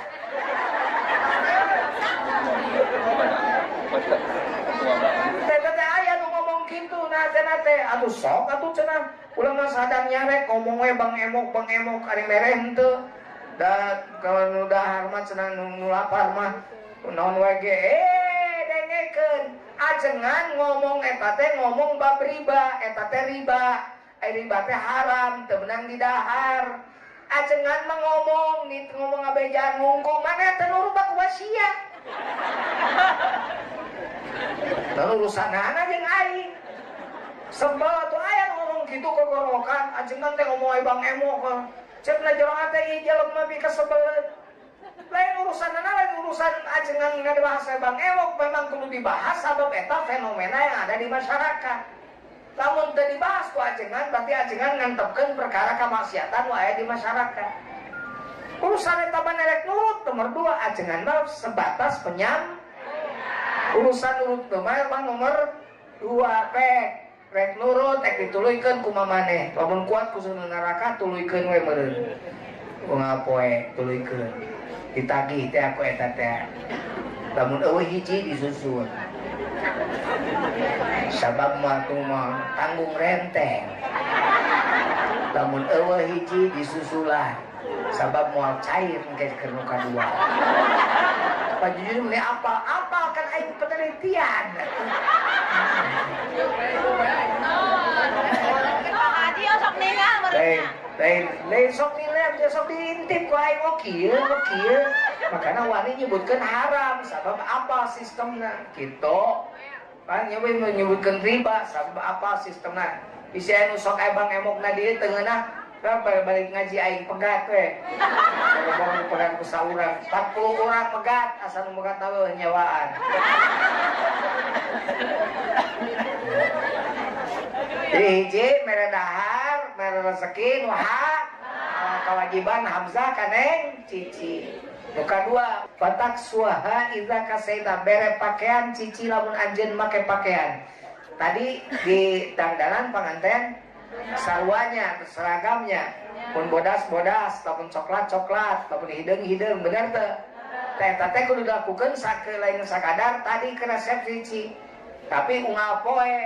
Teh aya nu ngomong gitu nah cenah teh. Aduh sok atuh cenah. Ulah mah sadang nyarek ngomong we Bang Emok ari mereh henteu. Da kalau dahar mah cenah nu lapar mah naon wae ge dengekeun ajengan ngomong eta teh ngomong bab riba eta teh riba riba teh haram teu meunang didahar ajengan mah ngomong nih ngomong ngabejaan ngungkung mana teh nu rubah ku sia lalu urusanana jeung aing sebel tuh aya ngomong kitu kegorokan ajengan teh ngomong Bang Emo cek na jero ate ieu jelema bi kasebeleun. Lain urusan ajengan nggak dibahas Bang Ewok memang perlu dibahas sebab eta fenomena yang ada di masyarakat. Namun tidak dibahas ku ajengan berarti ajengan ngantepkeun perkara kemaksiatan wae di masyarakat. Urusan eta banerek nurut nomor 2 ajengan mah sebatas penyam. Urusan nurut mah nomor 2 rek nurut dituluykeun ku mamane. Lamun kuat ku neraka tuluykeun we meureun. Ngapoe tuluykeun. Ditagih teh aku eta teh. Lamun eueuh hiji disusun. Sabab mah tanggung renteng. Lamun eueuh hiji disusulan. Sabab moal cair engke keur nu kadua. Pajujur meni apa kan aing penelitian. Haji sok ningal Lain sok nilai, sok diintip ku aing kieu. Makana wani nyebutkeun haram sabab apa sistemna kitu. Kan nyebutkeun riba sabab apa sistemna. Bisa anu sok Bang Emokna dieu teu ngeunah balik ngaji aing pegat we. Bang pegat ku saurang 40 orang pegat asal nu pegat teu nyawaan. Hiji mere dahar, mere rezeki, kewajiban Hamzah kaneng cici. Nu kadua, batak suaha iza kasaita bere pakaian cici lamun anjeun make pakaian. Tadi di dandanan panganten sarwanya, seragamnya, pun bodas, ataupun coklat, ataupun hideung, bener teu? Teh kudu dilakukeun sakelain sakadar tadi ke resep cici. Tapi unggal poe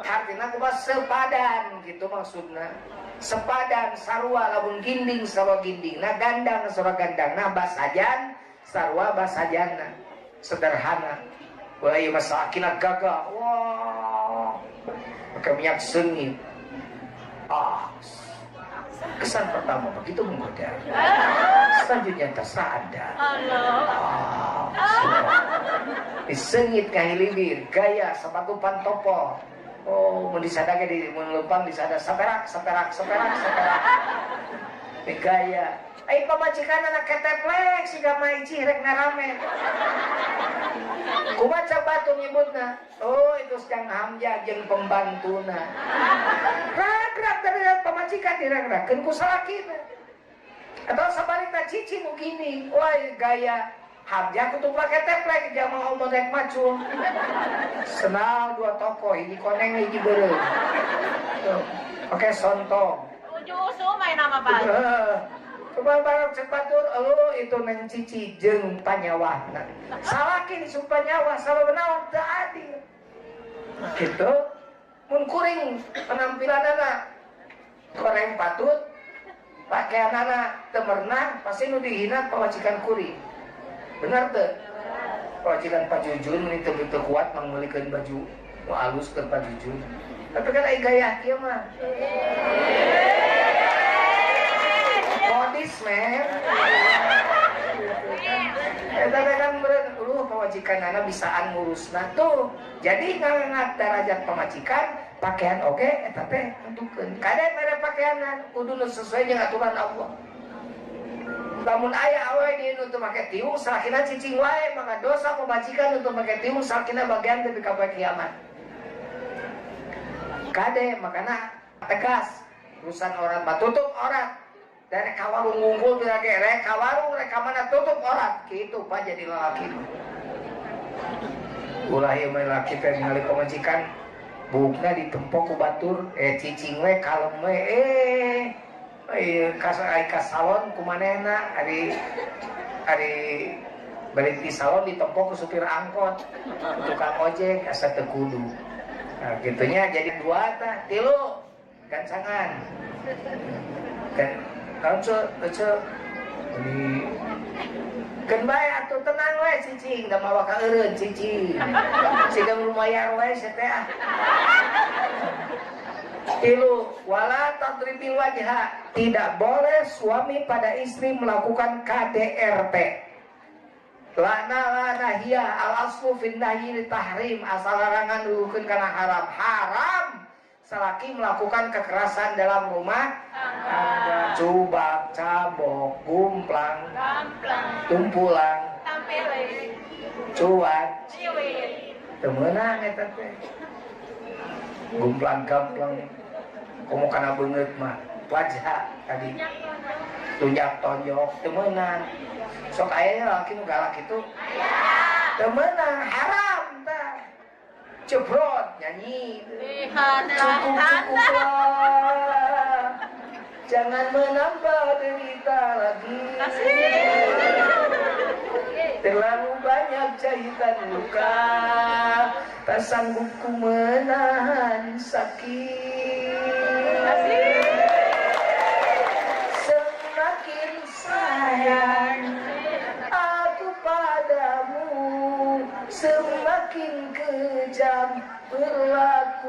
artinya kumaha sepadan gitu maksudna. Sepadan sarua lamun ginding sarua gindingna, gandang sarua gandangna, basajan sarua basajanna. Sederhana. Wah ieu mah sakina gagah. Wah. Pakai minyak sengit. Kesan pertama begitu menggoda. Selanjutnya terserah Anda. Disengit kahilibir, gaya sepatu pantopo. Oh, mau disadake di melempang disada seperak. Ini gaya. Ai pamajikan anak keteplek siga maiji rek narame. Kumaha batu nyebutna? Oh, itu sedang Hamzah jeung pembantuna. Rak dari pamajikan dirang-rakeun ku salakina. Atau sebaliknya cici nu gini, wah gaya Hamzah kudu pake teplek jamaah umur rek macul. Senal 2 toko, hiji koneng hiji beureum. Oke sontong. Uju main nama bae. Coba barang cepatur, itu neng cici jeung panyawahna. Salakin sumpah nyawa, salah benawan teu adil. Gitu, mun kuring penampilanana koreng patut, pakaianana teu merenang, pasti nu dihina pawajikan kuring. Bener teu? Pawajikan pajujun ini teu kuat mangmeulikeun baju nu alus ke pajujun. Tapi kan ai gaya kieu mah. Modis men. Eta kan pamajikan anak bisaan ngurusna tuh. Jadi ngangat derajat pamajikan pakaian oge eta teh tentukeun. Kade mere pakaianan kudu sesuai jeung aturan Allah. Lamun aya awe di nu teu make tiung salakina cicing wae maka dosa pamajikan nu teu make tiung salakina bagian teh ka kiamat. Kade makana tegas urusan orang tutup orang. Dari kawarung ngumpul bila gerek, kawarung rek kamana tutup orang, gitu pak jadi lelaki. Ulah ieu mah laki teh ningali pamajikan bukna ditempok ku batur, cicing we kalem we, ka salon kumanehna ari balik di salon ditempok ku supir angkot, tukang ojek asa teu kudu. Nah, gitunya jadi 2 tah, 3 gancangan. Kance ini kan bae atuh tenang we cicing da mawa ka eureun cicing siga lumayan we teh. 3 wala tadribil wajha, tidak boleh suami pada istri melakukan KDRT. Lana hiya al aslu fin nahyi tahrim, asal larangan dudukeun kana haram salaki melakukan kekerasan dalam rumah Cubak, cabok, gumplang, Gamplang. tumpulang, Tampilin. cuat, Ciwit. temenang eta teh. Gumplang gamplang. Komo kana beungeut mah wajah tadi. Tunjak tonjok temenang. Sok aya lalaki nu galak itu. Temenang haram tah. Ceprot nyanyi. Cukuplah. Jangan menambah derita lagi. Terlalu banyak jahitan luka, tak sanggup ku menahan sakit. Semakin sayang aku padamu, semakin kejam perlakuanmu.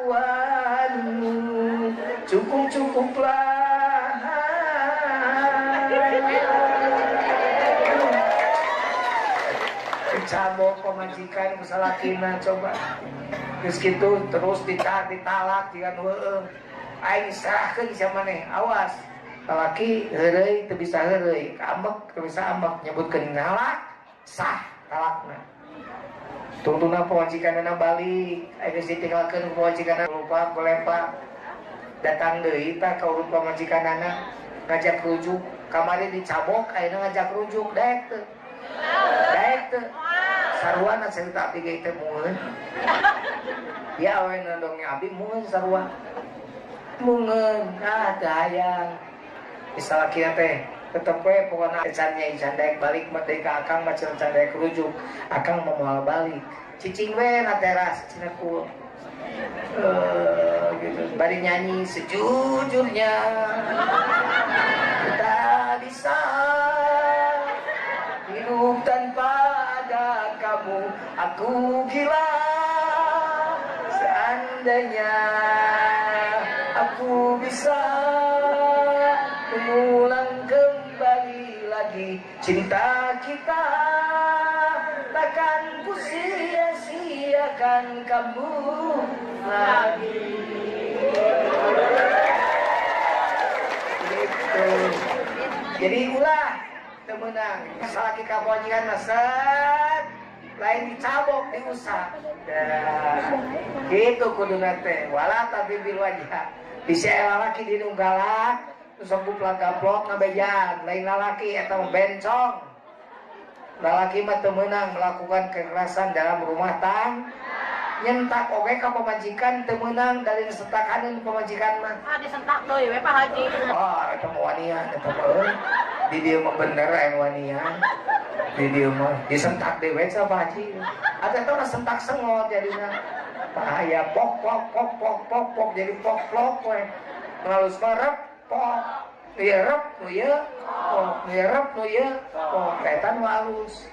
Cukuplah. Cabok pemajikan kusalakina coba geus kitu terus ditalak jigan heueuh aing serahkeun sia maneh awas lalaki heureuy teu bisa heureuy kaambek teu bisa ambek nyebutkeun nalak sah talakna tuntuna pemajikanna balik aya geus ditinggalkeun pemajikanna lupa golepa datang deui tah ka urut pemajikanana ngajak rujuk kamari dicabok ayeuna ngajak rujuk daek teu sarua na cerita abdi ge teh mueun. Ya we nandongnya abdi mueun sarua. Mueun teu hayang. Misalnya teh tetep we pokona can nyai can daek balik mah teh ka akang mah can daek rujuk. Akang mau moal balik. Cicing we na teras cenah ku. Gitu. Bari nyanyi sejujurnya. Kita bisa hidup tanpa ada kamu, aku gila. Seandainya aku bisa mengulang kembali lagi cinta kita, takkan ku sia-siakan kamu lagi. Gitu. Jadi ulah temenang salaki kabojikan masak lain dicabok diusap gitu kuduna teh wala tapi bil wajah bisa lalaki di nu galak terus buplak gaplok ngabejan lain lalaki eta bencong lalaki mah temenang melakukan kekerasan dalam rumah tangga nyentak oge ka pemajikan temenang dari sentakaneun pemajikan mah Disentak deui we Pak Haji. eta mah wanian eta mah di dieu mah bener aya wanian di dieu mah disentak dewe sa Pak Haji ada teh sentak sengot jadina bahaya pok jadi pok we ngalus marep pok rep nu ieu pok rep nu ieu pok eta nu alus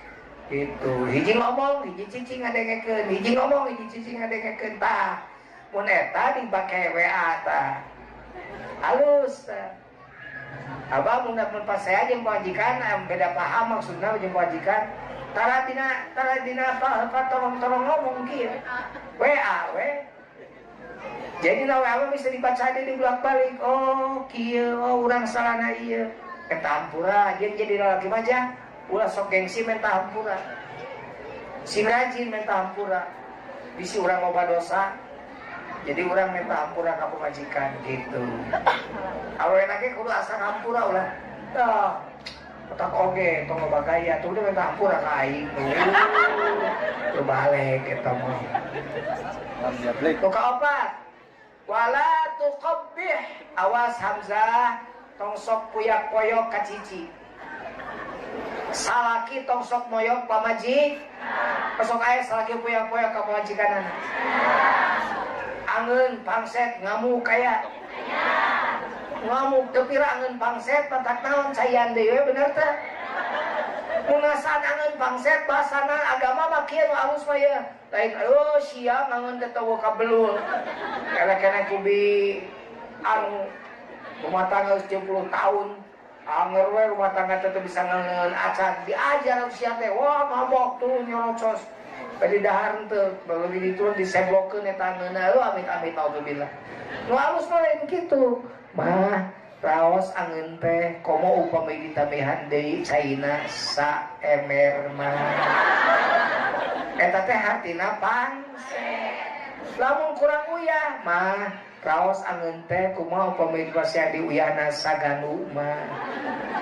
gitu hiji ngomong hiji cicing ngadengekeun hiji ngomong hiji cicing ngadengekeun tah mun eta dipake WA tah halus tah abah mun pas saya jeung pamajikan beda paham maksudna jeung pamajikan tara dina apa tolong ngomong kieu WA we jadi na WA bisa dibaca di bolak-balik oh kieu oh urang salahna ieu eta ampura jadi lalaki mah ulah sok gengsi minta hampura si rajin minta hampura bisi orang loba dosa jadi orang minta hampura ka pemajikan gitu aweuna ge kudu asa hampura ulah tah otak oge tong loba gaya tuh dia minta hampura ka aing teu balik eta mah nu kaopat wala tuqabbih awas hamzah tong sok puyak-poyok ka cici salaki tong sok moyok pamaji pesok aya salaki puyak-puyak ka pamajikanana angeun pangset ngamuk kaya ngamuk teu pira angeun pangset patak naon cayan deui bener teh mun ngasaan angeun pangset bahasana agama mah kieu alus mah ye lain ayo sia angeun teh teu ka belul kene-kene kubi anu rumah tangga 70 tahun anger we rumah tangga tetep bisa ngeun acan diajar sia teh wah mabok tuh nyolocos bari dahar teu baru diturun diseblokeun eta ngeuna lu amit-amit naudzubillah nu alus mah lain kitu mah raos angeun teh komo upami ditabihan deui caina sa emer mah eta teh hartina pangset lamun kurang uyah mah raos angeun teh kumaha upami dipasihan diuyahna saganu mah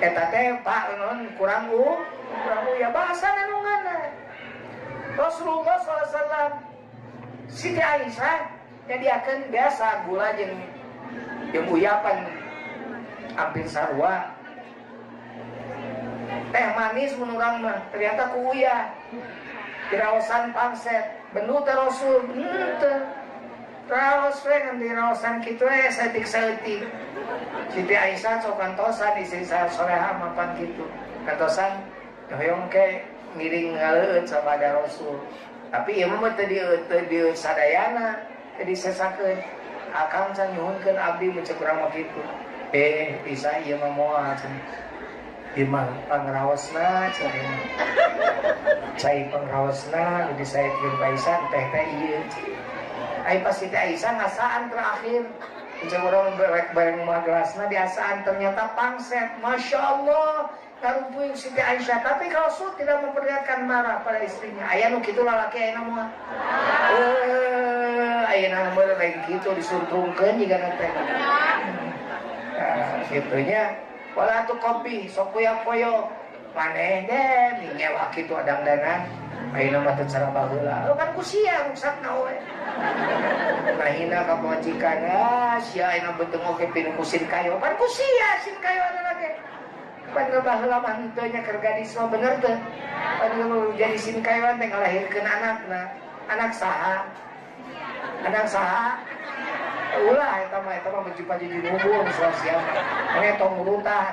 eta teh pak non kurang uyah bahasa nanungana Rasulullah SAW Siti Aisyah nyadiakeun biasa gula jeung uyapan hampir sarua teh manis menurang mah ternyata ku uyah diraosan pangset bendu teh Rasul teh raos we ngan diraosan kitu saeutik Siti Aisyah sok kantosan istri soleha mapan kitu kantosan hoyong ke ngiring ngaleut sabada Rasul tapi ieu mah teu di sadayana teu disesakeun akang can nyuhunkeun abdi mencek urang mah kitu bisa ieu mah moal ieu mah pangraosna cai pangraosna jadi saya jeung Aisyah teh ieu ai pas Siti Aisyah ngasaan terakhir mencek urang bareng mah gelasna diasaan ternyata pangset Masya Allah karumpuing Siti Aisyah tapi Rasul tidak memperlihatkan marah pada istrinya aya nu kitu lalaki aya mah aya mah lain kitu disuntrungkeun jiga teh gitunya wala tu kopi sok poyo maneh deh nyewa kitu adang-dangan ayeuna mah teu cara baheula kan ku sia ruksakna we nahina ka pamajikan sia ayeuna beuteung oge pinu kusin kayo pan ku sia sin kayo adalah ge pan baheula mah henteu nya keur gadis mah bener teu pan jadi sin kayoan teh ngalahirkeun anakna anak saha ulah eta mah menjumpa jadi nubun sosial ini tong urutan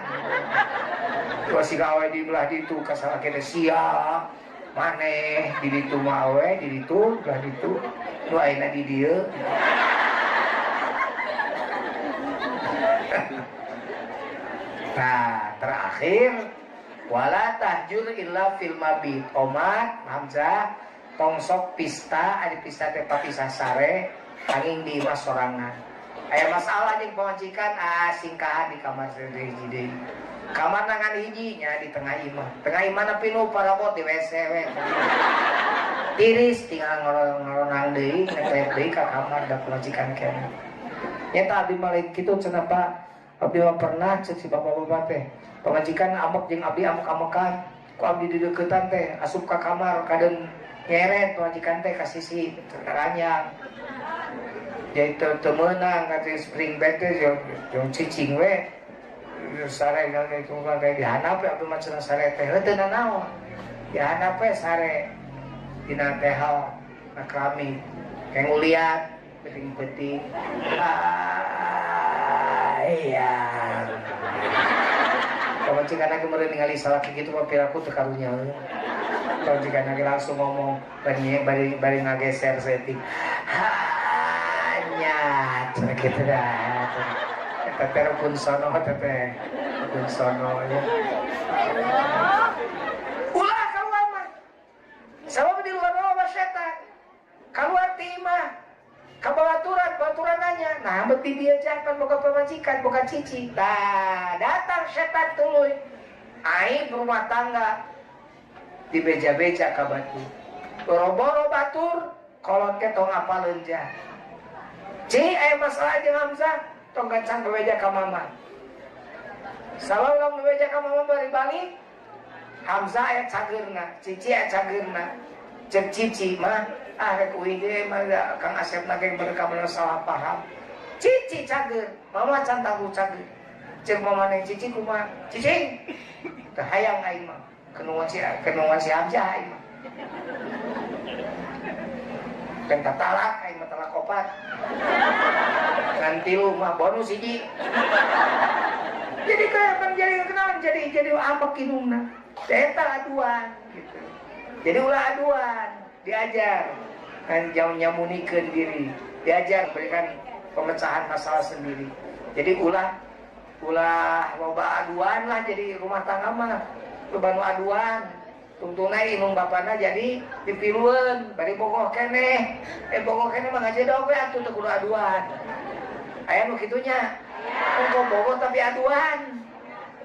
dua si gawe di belah ditu kasalake teh sia maneh di ditu mah awe di ditu belah ditu nu ayeuna di dieu nah terakhir wala tahjur illa fil mabit omat hamzah tongsok pista ada pista teh papisah sare angin di imah sorangan aya masalah jeung pamajikan singkahan di kamar hiji deui kamar nangan hijinya di tengah imah na pinu parabot di WC we tiris tinggal ngoronang deui ngeklep deui ka kamar da pamajikan keneh nyata abdi malik kitu cenah Pak abdi mah pernah cek si bapak-bapak teh pamajikan amok jeung abdi amok-amokan ku abdi di deuketan teh asup ka kamar kadeung nyeret pamajikan teh ka sisi ranjang jadi temenang kata spring bed teh jeung cicing we sare kayak itu kayak dihanap ya abdi macam sare teh teu nanaon dihanap we sare dina teh na keramik kayak nguliat penting-penting iya pamajikan lagi meureun ningali salaki kitu mah piraku teu karunya kalau jika lagi langsung ngomong bari ngageser setting hanya gitu dah teteh rukun sono teteh rukun sono ya ulah keluar mah sabab di luar mah setan keluar timah kabaturan nanya nah beti dia jangan boga pamajikan boga cici datang setan tuluy aing berumah tangga di beja-beja ka batu boro-boro batur kolot ke tong apaleun jah ci aya masalah jeung Hamzah tong gancang bebeja ka mama salah ulang bebeja ka mama bari balik Hamzah aya cageurna cici aya cageurna cek cici mah rek uih ge mah Kang Asep na ge bener ka salah paham cici cager mama can tangguh cager cek mama neng cici kumaha cicing teu hayang aing mah kenungan si Hamzah aing mah kan talak aing mah talak opat ngan tilu mah bonus hiji jadi kayak kan jadi kenalan jadi apa kinungna eta aduan gitu jadi ulah aduan diajar kan jauh nyamunikeun diri diajar berikan pemecahan masalah sendiri jadi ulah loba aduan lah jadi rumah tangga mah loba nu aduan tungtuna inung bapana jadi dipilueun bari bogoh keneh bogoh keneh mah ngajedog we atuh teu kudu aduan aya nu kitunya Bogo tapi aduan.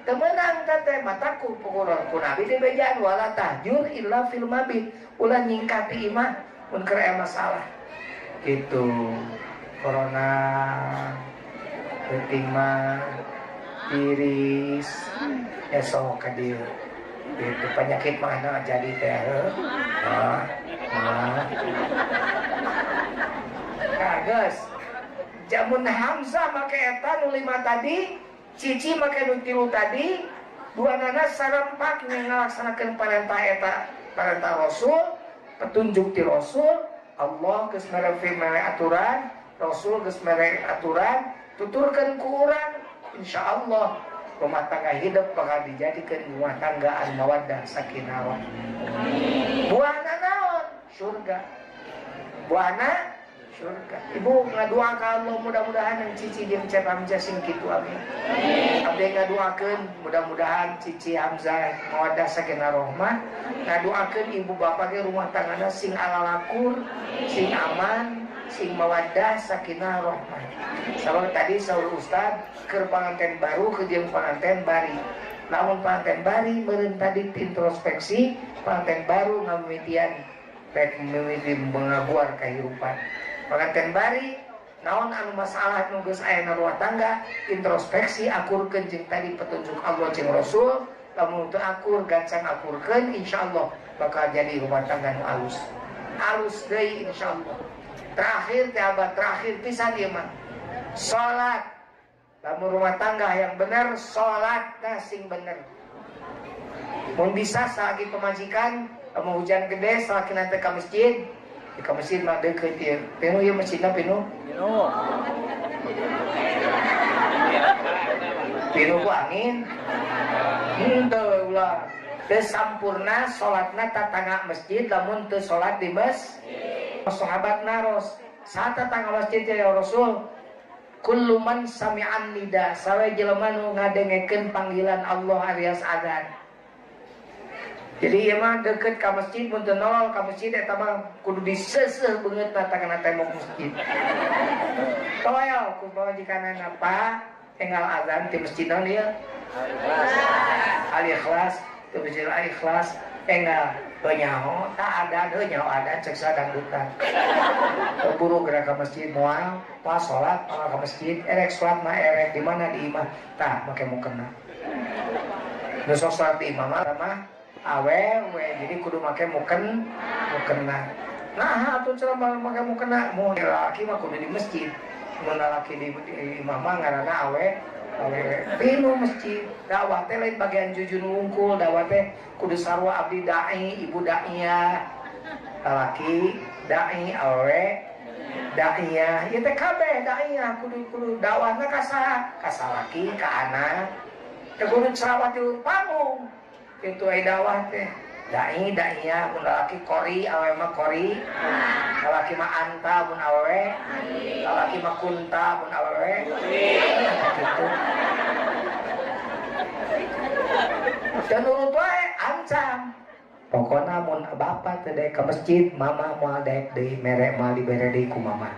Temenang tete mataku pukulan ku nabi di bejaan wala tahjur illa fil mabit. Ulah nyingkati imah mun keur aya masalah. Gitu. Corona penting mah iris esok ka dieu. Itu penyakit mana jadi teh. Kagus. Jamun Hamzah make eta nu 5 tadi, Cici make nu 3 tadi, dua nana sarempak ngalaksanakeun parentah eta, parentah Rasul, petunjuk ti Rasul, Allah geus mere aturan, Rasul geus mere aturan, tuturkeun ku urang, insyaallah rumah tangga hidup bakal dijadikan rumah tanggaan mawaddah sakinah. Buahna naon? Surga. Buahna surga. Ibu ngadoa ka Allah mudah-mudahan yang Cici jeung Cep Hamzah sing kitu amin. Abdi ngadoakeun mudah-mudahan Cici Hamzah mawaddah sakinah rahmah. Ngadoakeun ibu bapak ge rumah tanggana sing alalakur, sing aman, sing mawaddah sakinah rahmah. Sabab tadi saur ustad keur panganten baru ke jeung panganten bari. Namun panganten bari meureun tadi introspeksi, panganten baru ngamimitian rek mimiti mengaguar kahirupan. Panganten bari naon anu masalah nu geus aya na rumah tangga, introspeksi akurkeun jeung tadi petunjuk Allah jeung Rasul, lamun teu akur gancang akurkeun insyaallah bakal jadi rumah tangga nu alus. Alus deui insyaallah. Terakhir teh abad terakhir pisan ieu mah. Salat. Lamun rumah tangga yang benar, salat sing bener. Mun bisa salaki pemajikan, lamun hujan gede salaki nanti ka masjid. Di ka masjid mah deukeut ieu. Pinu ieu masjidna pinu. Pinu ku angin. Henteu ulah. Teu sampurna salatna tatangga masjid lamun teu salat di masjid. Sahabat naros saat tatangga masjid ya Rasul, kullu man sami'an nida, sawe jelema nu ngadengekeun panggilan Allah arias adzan. Jadi ieu mah deukeut ka masjid mun teu nolol ka masjid eta mah kudu diseuseuh beungeut tatangana tembok masjid. Toel ku majikanana Pak enggal adzan ti masjid naon ieu? Al-Ikhlas, ti masjid Al-Ikhlas enggal penyaho, tak ada nyaho ada cek sadangdutan. Terburu gerak ke masjid moal, pas sholat malah ke masjid, erek sholat mah erek di mana di imam, tak pakai mukena. Besok sholat di imam mah awe, jadi kudu pakai mukena. Nah, atuh ceramah pakai mukena, mau laki mah kudu di masjid, mau laki di imam mah ngaranna awe. Pinu masjid dakwah teh lain bagian jujun wungkul, dakwah teh kudu sarwa abdi dai, ibu daiyah, laki dai, awe daiyah, ieu teh kabeh daiyah kudu dakwahna ka laki, ka anak. Teh kudu sarawat di panggung. Kitu aya dakwah teh. Dai daiyah mun laki kori, awe mah kori. Laki mah anta mun awe. Laki mah kunta mun awe. Gitu. Dan urut wae ancam. Pokona mun bapak teh daek ka masjid, mama moal daek deui mere moal dibere deui ku mama.